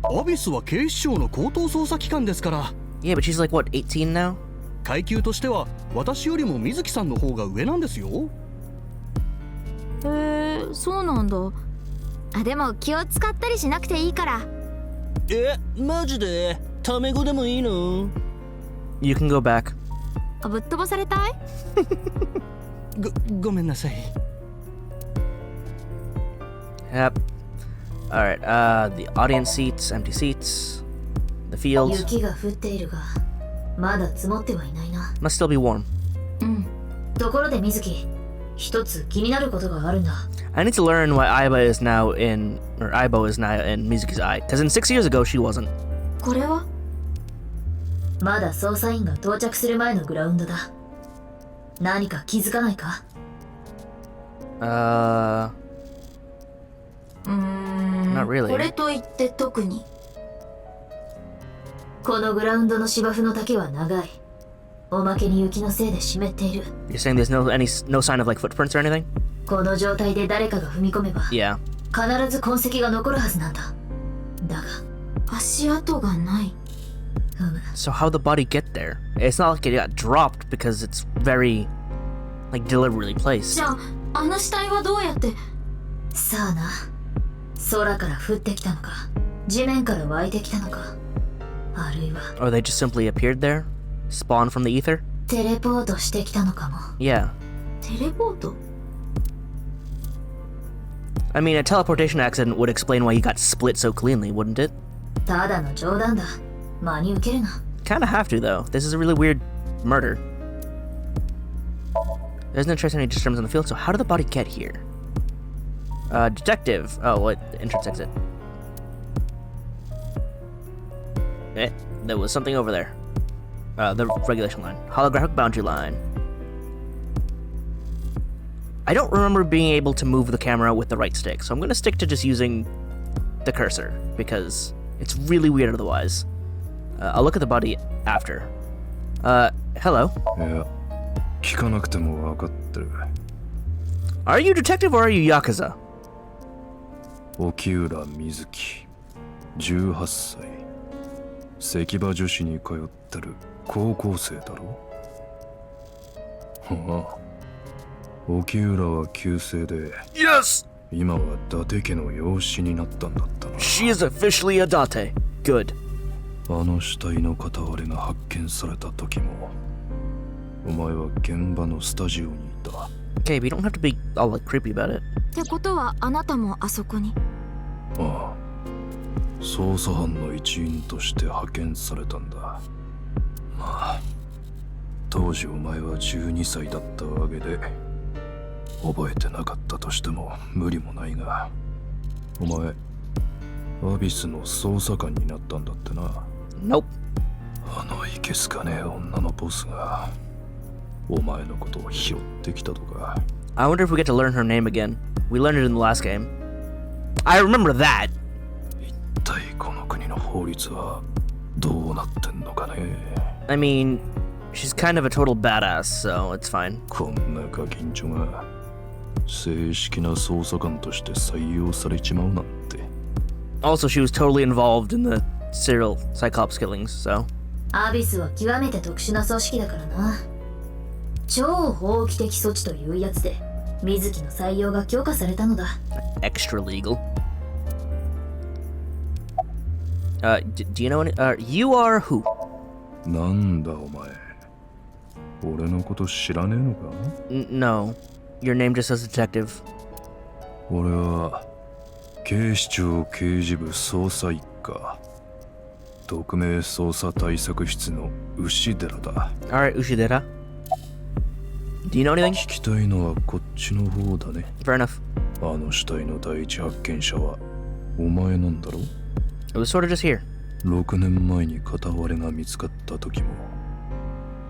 アビスは警視庁の高等捜査機関ですから。Yeah, but she's like, what, 18 now? 階級としては私よりも水木さんの方が上なんですよ。そうなんだ。あ、でも気を使ったりしなくていいから。マジでタメ語でもいいの？ You can go back. ぶっ飛ばされたい？ごめんなさい。Yep. Alright, the audience seats, empty seats, the fields. 雪が降っているが、まだ積もってはいないな。Must still be warm. ところで水木、一つ気になることがあるんだ。I need to learn why Aibo is now in Mizuki's eye, because in 6 years ago she wasn't. これはまだ捜査員が到着する前のグラウンドだ。何か気づかないか？ Not really. これといって特に。このグラウンドの芝生の丈は長い。おまけに雪のせいで湿っている。 You're saying there's no sign of like footprints or anything? この状態で誰かが踏み込めば、 Yeah. 必ず痕跡が残るはずなんだ。だが、足跡がない。So how'd the body get there? It's not like it got dropped because it's very, like, deliberately placed. じゃあ、あの死体はどうやって。さあな。空から降ってきたのか、地面から湧いてきたのか、あるいは Or they just simply appeared there? Spawned from the ether? テレポートしてきたのかも。 Yeah. テレポート。 I mean, a teleportation accident would explain why he got split so cleanly, wouldn't it? ただの冗談だ。真に受けるな。 Kinda have to, though. This is a really weird murder. There's no trace of any disturbance on the field, so how did the body get here? Detective. Oh, what? Entrance exit. There was something over there. The regulation line. Holographic boundary line. I don't remember being able to move the camera with the right stick, so I'm gonna stick to just using the cursor, because it's really weird otherwise. I'll look at the body after. Hello. いや、聞かなくても分かってる。 Are you detective or are you Yakuza? 沖浦瑞希、18歳。関場女子に通ってる高校生だろ。はあ。沖浦は旧姓で、 Yes! 今は伊達家の養子になったんだったな。 She is officially a Date. Good. あの死体の片割れが発見された時も、お前は現場のスタジオにいた。 Okay, but you don't have to be all like creepy about it. ってことはあなたもあそこに。ああ、捜査班の一員として派遣されたんだ。まあ、当時お前は12歳だったわけで、覚えてなかったとしても無理もないが、お前、アビスの捜査官になったんだってな。Nope. あのいけすかねえ女のボスが、お前のことを拾ってきたとか。 I wonder if we get to learn her name again. We learned it in the last game. I remember that. 一体この国の法律はどうなってんのかね。 I mean, she's kind of a total badass, so it's fine. こんなガキンチョが正式な捜査官として採用されちまうなんて。 Also, she was totally involved in the serial Cyclops killings, so. アビスは極めて特殊な組織だからな。超法規的措置というやつで、水木の採用が許可されたのだ。Extra legal. Do you know any? You are who? なんだお前。俺のこと知らねえのか？ No. Your name just says detective. 俺は警視庁刑事部捜査一課特命捜査対策室の牛寺だ。 Alright, Ushidera. Do you know anything? 聞きたいのはこっちの方だね。 Fair enough. あの死体の第一発見者はお前なんだろ？ It was sort of just here. 6年前に片割れが見つかった時も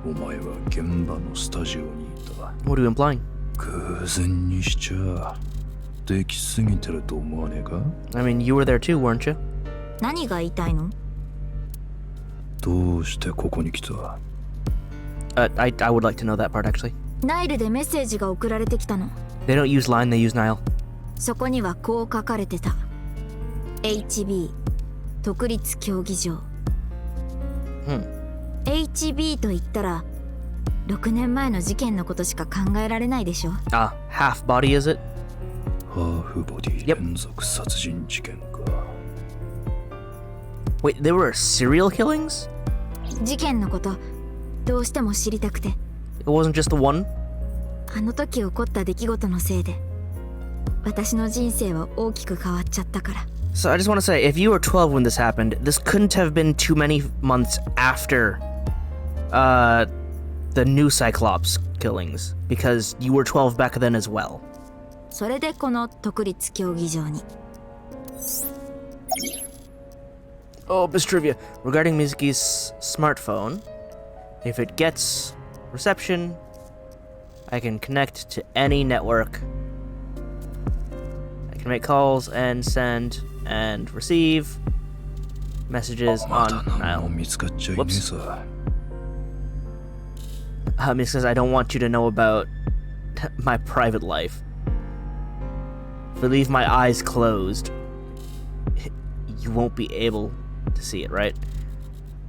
お前は現場のスタジオにいた。 What are you implying? 偶然にしちゃできすぎてると思わねえか？ I mean, you were there too, weren't you? 何が言いたいの？どうしてここに来た？ I would like to know that part actually. ナイルでメッセージが送られてきたの。 They don't use line, they use Nile. そこにはこう書かれてた。 HB 独立競技場。HB と言ったら6年前の事件のことしか考えられないでしょ。 Ah, half body is it? ハーフボディ連続殺人事件か。 Wait, there were serial killings? 事件のことどうしても知りたくて。 It wasn't just the one? あの時起こった出来事のせいで私の人生は大きく変わっちゃったから。 So I just want to say, if you were 12 when this happened, this couldn't have been too many months after the new Cyclops killings, because you were 12 back then as well. それでこの独立競技場に。 Oh, this trivia. Regarding Mizuki's smartphone, if it gets reception, I can connect to any network. I can make calls and send and receive messages on Nile. Whoops. It says, I don't want you to know about my private life. If I leave my eyes closed, you won't be able to see it, right?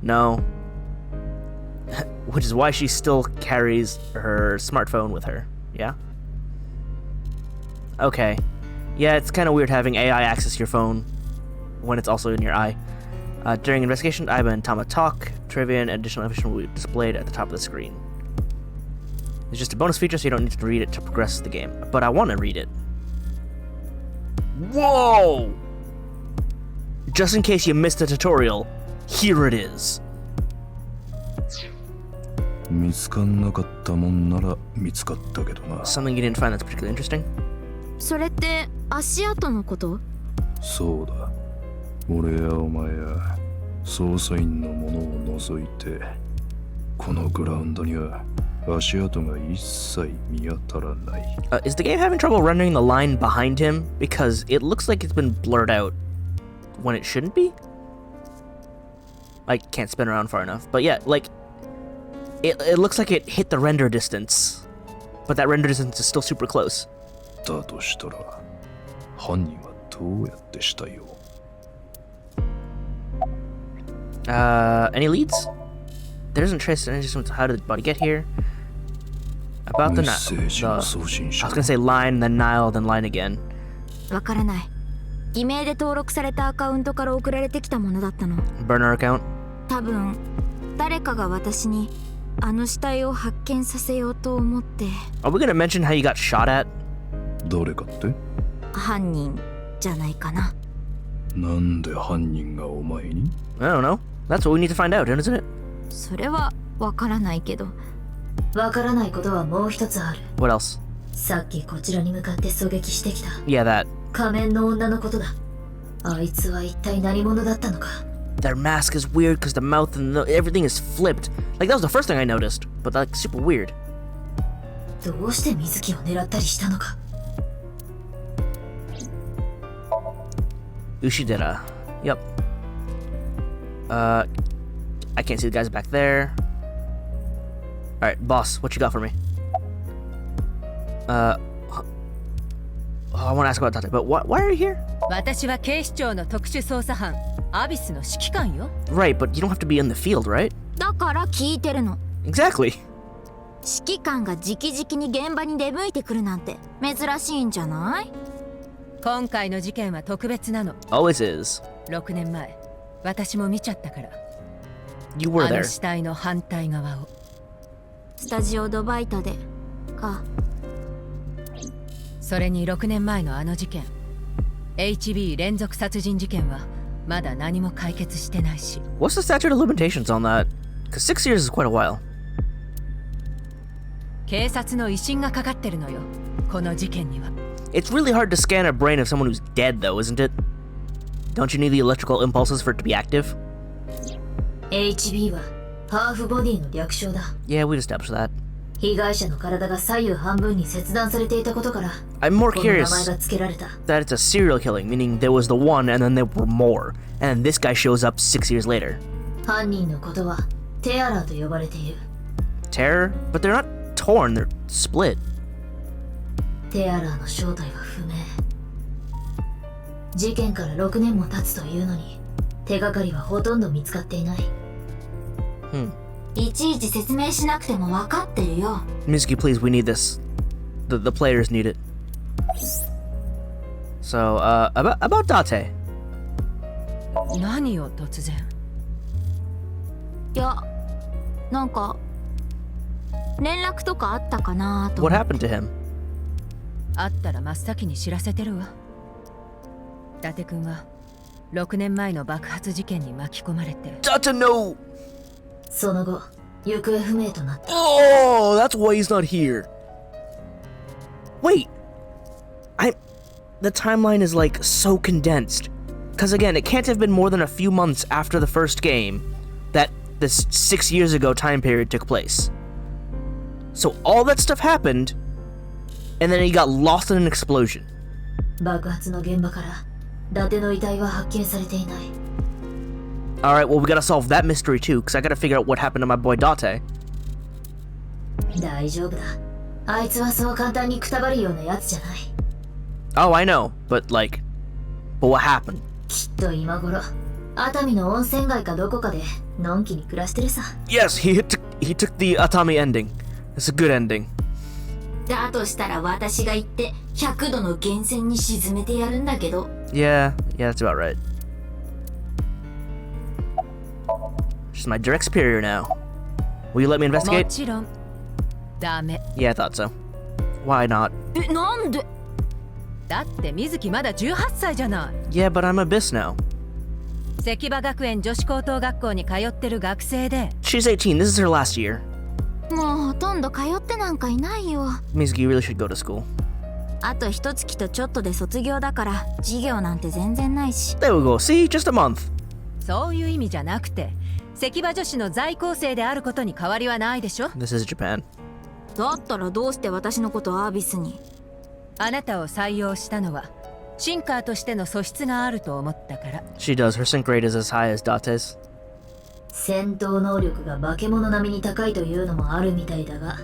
No. Which is why she still carries her smartphone with her, yeah? Okay. Yeah, it's kind of weird having AI access your phone when it's also in your eye. During investigation, Aiba and Tama talk. Trivia and additional information will be displayed at the top of the screen. It's just a bonus feature, so you don't need to read it to progress the game. But I want to read it. Whoa! Just in case you missed the tutorial, here it is. Something you didn't find that's particularly interesting? それって足跡のこと？そうだ。俺やお前や捜査員のものを除いて、このグラウンドには足跡が一切見当たらない。Is the game having trouble rendering the line behind him? Because it looks like it's been blurred out when it shouldn't be? I can't spin around far enough. But yeah, like, it looks like it hit the render distance. But that render distance is still super close. だとしたら、犯人はどうやって死体を？ Any leads? There isn't trace any systems. How did the body get here? About the Nile. I was gonna say line, then Nile, then line again. わからない。偽名で登録されたアカウントから送られてきたものだったの。Burner account? 多分、誰かが私にあの死体を発見させようと思って。Are we gonna mention how you got shot at? 誰かって？犯人じゃないかな。なんで犯人がお前に？ I don't know. That's what we need to find out, isn't it? それはわからないけど。わからないことはもう一つある。What else? さっきこちらに向かって狙撃してきた。Yeah, that. 仮面の女のことだ。あいつは一体何者だったのか。Their mask is weird because the mouth and everything is flipped. Like, that was the first thing I noticed, but like super weird. どうして水木を狙ったりしたのか。Ushidera. Yep. I can't see the guys back there. Alright, boss, what you got for me? I want to ask about Tate, but why are you here? 私は警視庁の特殊捜査班アビスの指揮官よ。 Right, but you don't have to be in the field, right? だから聞いてるの。 Exactly. 指揮官が直々に現場に出向いてくるなんて珍しいんじゃない？今回の事件は特別なの。 Always is. 6年前、私も見ちゃったから。You were あの there. 死体の反対側を。スタジオドバイタでか。それに6年前のあの事件、HB 連続殺人事件はまだ何も解決してないし。What's the statute of limitations on that? Because 6 years is quite a while. 警察の威信がかかってるのよ、この事件には。It's really hard to scan a brain of someone who's dead, though, isn't it? Don't you need the electrical impulses for it to be active? HB はハーフボディの略称だ。 Yeah, we established that. 被害者の体が左右半分に切断されていたことから、 I'm more この名 curious 前が付けられた。 that it's a serial killing, meaning there was the one and then there were more, and then this guy shows up 6 years later. 犯人のことはテアラーと呼ばれている。 Terror? But they're not torn, they're split. テアラーの正体は不明。事件から6年も経つというのに、手がかりはほとんど見つかっていない。いちいち説明しなくても分かってるよ。 Mizuki, please, we need this. The players need it. So, about Date. 何よ突然。いや、なんか連絡とかあったかなと。 What happened to him? あったら真っ先に知らせてるわ。伊達君は6年前の爆発事件に巻き込まれて。Date, no! その後、行方不明となった。Oh, that's why he's not here. Wait. The timeline is like so condensed. Because again, it can't have been more than a few months after the first game that this 6 years ago time period took place. So all that stuff happened, and then he got lost in an explosion. 爆発の現場から伊達の遺体は発見されていない。 Alright, well, we gotta solve that mystery too, because I gotta figure out what happened to my boy Date. 大丈夫だ。あいつはそう簡単にくたばるようなやつじゃない。 Oh, I know, but what happened? きっと今頃、熱海の温泉街かどこかでのんきに暮らしてるさ。 Yes, he took the Atami ending. It's a good ending. だとしたら私が行って100度の源泉に沈めてやるんだけど。 Yeah, that's about right. She's my direct superior now. Will you let me も investigate? ちろんダメ。 Yeah, I thought so. Why not? なんで？だって水木まだ18歳じゃない。 Yeah, but I'm Abyss now. 関場学園女子高等学校に通ってる学生で。 She's 18. This is her last year. もうほとんど通ってなんかいないよ。 Mizuki, you really should go to school. あと一月とちょっとで卒業だから授業なんて全然ないし。 There we go. See? Just a month. そういう意味じゃなくて、関場女子の在校生であることに変わりはないでしょ。 This is Japan. だったらどうして私のことアービスに？あなたを採用したのはシンカーとしての素質があると思ったから。 She does. Her sync rate is as high as Date's. 戦闘能力が化け物並みに高いというのもあるみたいだが。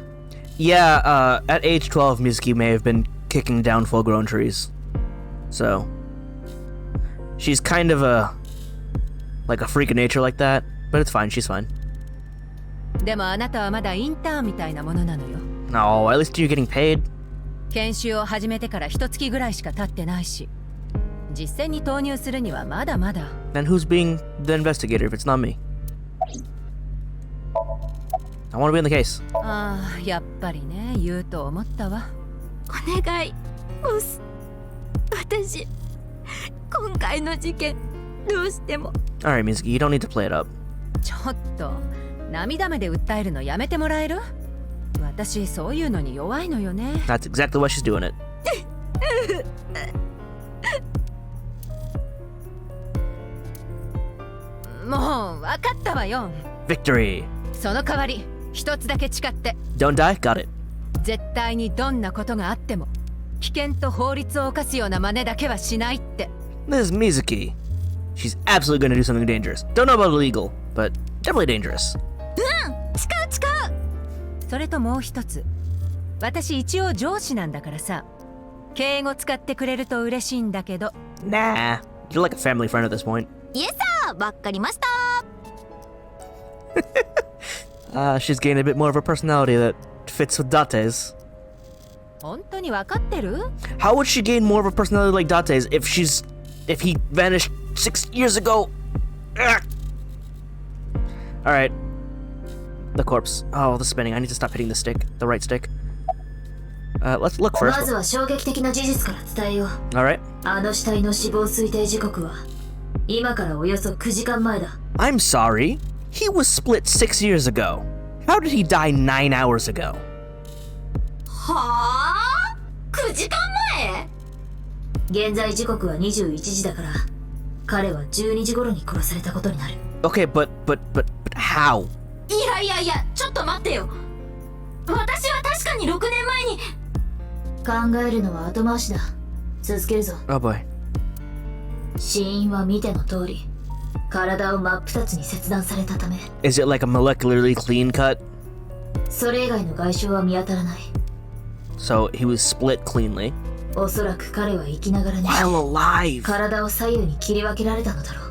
Yeah, at age 12, Mizuki may have been kicking down full-grown trees. So, she's kind of a freak of nature like that, but it's fine, she's fine. でもあなたはまだインターンみたいなものなのよ。 No, at least you're getting paid. 研修を始めてから1月ぐらいしか経ってないし、実践に投入するにはまだまだ。 Then who's being the investigator if it's not me? I want to be in the case. ああ、やっぱりね、言うと思ったわ。お願い、ボス。私、今回の事件、どうしても。 Alright, Mizuki, you don't need to play it up. ちょっと、涙目で訴えるのやめてもらえる？私、そういうのに弱いのよね。 That's exactly why she's doing it. もう、分かったわよ。 Victory! その代わり、一つだけ誓って。 Don't die? Got it. 絶対にどんなことがあっても、危険と法律を犯すような真似だけはしないって。 This is Mizuki. She's absolutely gonna do something dangerous. Don't know about illegal, but definitely dangerous. 誓う。それともう一つ。私一応上司なんだからさ。敬語使ってくれると嬉しいんだけど。 Nah, you're like a family friend at this point. イエサー、わかりました。She's gained a bit more of a personality that fits with Date's. 本当に分かってる？ How would she gain more of a personality like Date's if he vanished 6 years ago? Alright. The corpse. Oh, the spinning. I need to stop hitting the stick. The right stick. Let's look ま first. ずは衝撃的な事実から伝えよう。 Alright. あの死体の死亡推定時刻は今からおよそ9時間前だ。 I'm sorry. He was split 6 years ago. How did he die 9 hours ago? はあ？9時間前？現在時刻は21時だから彼は12時頃に殺されたことになる。 Okay, but how? いや、ちょっと待ってよ。私は確かに6年前に。考えるのは後回しだ。続けるぞ。 Oh boy. 死因は見ての通り体を真っ二つに切断されたため。 Is it like a molecularly clean cut? それ以外の外傷は見当たらない。 So he was split cleanly. おそらく彼は生きながらに While alive. 体を左右に切り分けられたのだろう。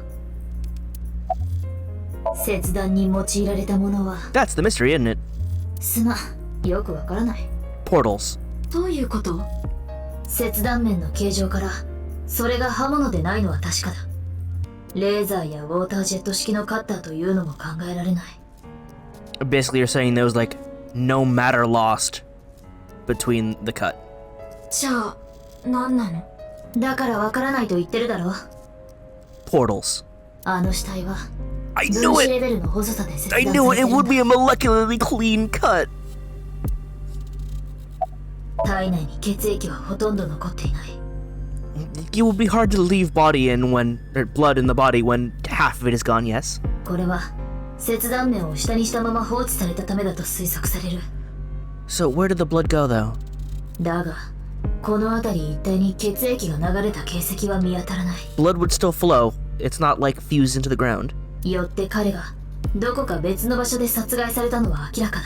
切断に用いられたものは That's the mystery, isn't it? すまん、よくわからない。 Portals. どういうこと？切断面の形状からそれが刃物でないのは確かだ。レーザーやウォータージェット式のカッターというのも考えられない。 Basically, you're saying there was no matter lost between the cut. じゃあ何なの？だからわからないと言ってるだろう。 Portals. あの死体は I 分 knew 子 it! レベルの細さで切断 I され knew て it! い It would be る a molecularly clean cut! 体内に血液はほとんど残っていない。 It would be hard to leave body in blood in the body when half of it is gone, yes? これは切断面を下にしたまま放置されたためだと推測される。 So where did the blood go, though? だがこの辺り一帯に血液が流れた形跡は見当たらない。 Blood would still flow. It's not like fused into the ground. よって彼がどこか別の場所で殺害されたのは明らかだ。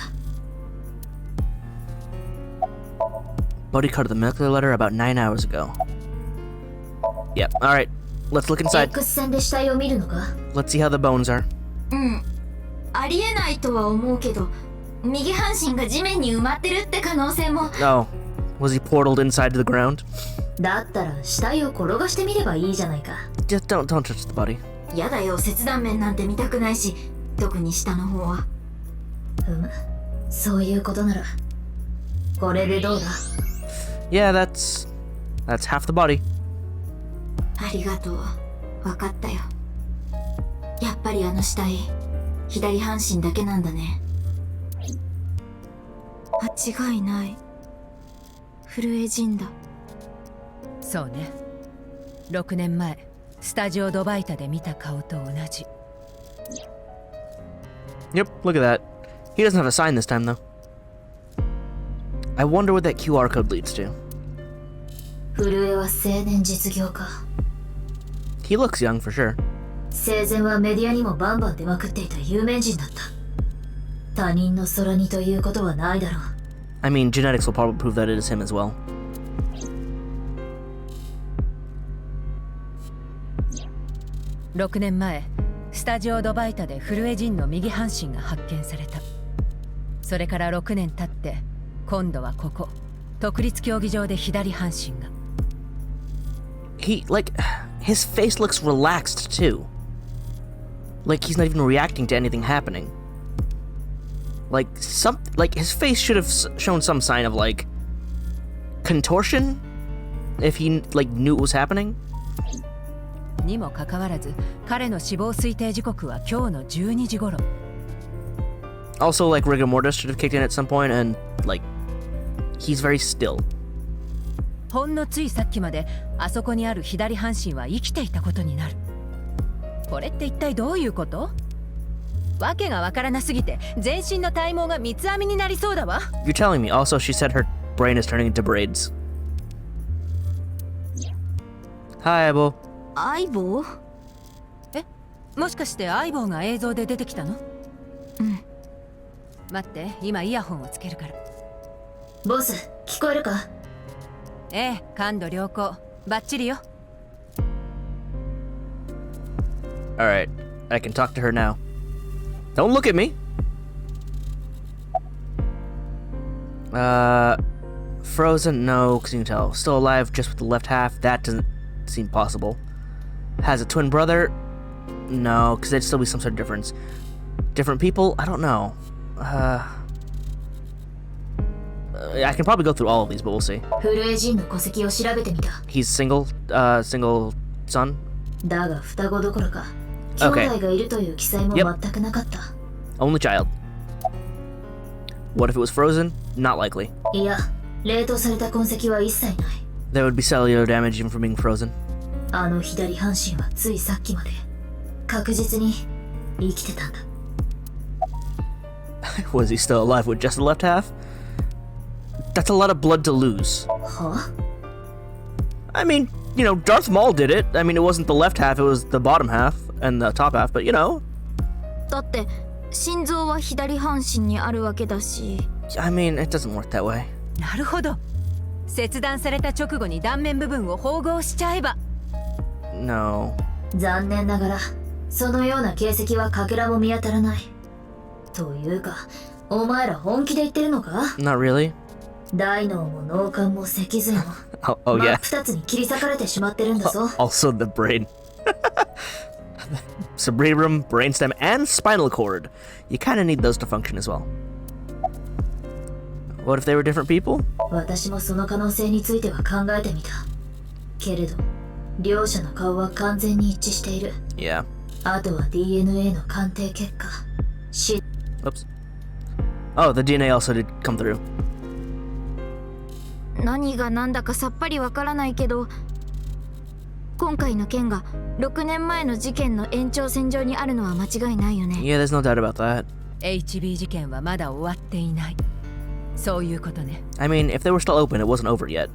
Body cut of the molecular letter about 9 hours ago. Yep, alright. Let's look inside. X 線で死体を見るのか？ Let's see how the bones are. ありえないとは思うけど、右半身が地面に埋まってるって可能性も。Oh. Was he portaled inside to the ground? だったら死体を転がしてみればいいじゃないか。 Just don't touch the body. やだよ、切断面なんて見たくないし、特に下の方は。そういうことならこれでどうだ？ Yeah, that's half the body. ありがとう。分かったよ。やっぱりあの死体、左半身だけなんだね。間違いない。震え死んだ。そうね。6年前スタジオドバイタで見た顔と同じ。 Yep, look at that. He doesn't have a sign this time, though. I wonder what that QR code leads to. 震えは青年実業家。 He looks young for sure. 生前はメディアにもバンバン出まくっていた有名人だった。他人の空似ということはないだろう。 I mean, genetics will probably prove that it is him as well. 6年前スタジオドバイタで震え人の右半身が発見された。それから6年経って今度はここ国立競技場で左半身が。 His face looks relaxed too. Like he's not even reacting to anything happening. Like his face should have shown some sign of like contortion if he like knew it was happening. にもかかわらず彼の死亡推定時刻は今日の12時頃。 Also, like rigor mortis should have kicked in at some point, and like he's very still. ほんのついさっきまであそこにある左半身は生きていたことになる。これって一体どういうこと？わけがわからなすぎて全身の体毛が三つ編みになりそうだわ。 You're telling me. Also, she said her brain is turning into braids. Hi, Abo. 相棒？え、もしかして相棒が映像で出てきたの？待って、今イヤホンをつけるから。ボス、聞こえるか？ええ、感度良好。バッチリよ。Alright, I can talk to her now. Don't look at me! Frozen? No, because you can tell. Still alive, just with the left half? That doesn't seem possible. Has a twin brother? No, because there'd still be some sort of difference. Different people? I don't know. I can probably go through all of these, but we'll see. 震え人の戸籍を調べてみた。 He's single son? だが双子どころか兄弟がいるという記載も全くなかった。Only child. What if it was frozen? Not likely. いや、冷凍された痕跡は一切ない。 There would be cellular damage even from being frozen. あの左半身はついさっきまで確実に生きてたんだ。Was he still alive with just the left half? That's a lot of blood to lose. は？ I mean, you know, Darth Maul did it. I mean, it wasn't the left half, it was the bottom half and the top half, but you know. だって心臓は左半身にあるわけだし。I mean, it doesn't work that way. なるほど。切断された直後に断面部分を縫合しちゃえば。No. 残念ながらそのような形跡はかけらも見当たらない。というか、お前ら本気で言ってるのか？ Not really. 大脳も脳幹も脊髄も oh yeah. 二つに切り裂かれてしまってるんだぞ。Also the brain. Cerebrum, brainstem, and spinal cord. You kind of need those to function as well. What if they were different people? 私もその可能性については考えてみた。けれど、両者の顔は完全に一致している。Yeah. あとは DNA の鑑定結果。Oops. Oh, the DNA also did come through. 何が何だかさっぱりわからないけど、今回の件が6年前の事件の延長線上にあるのは間違いないよね。Yeah, there's no doubt about that. HB 事件はまだ終わっていない。そういうことね。I mean, if they were still open, it wasn't over yet.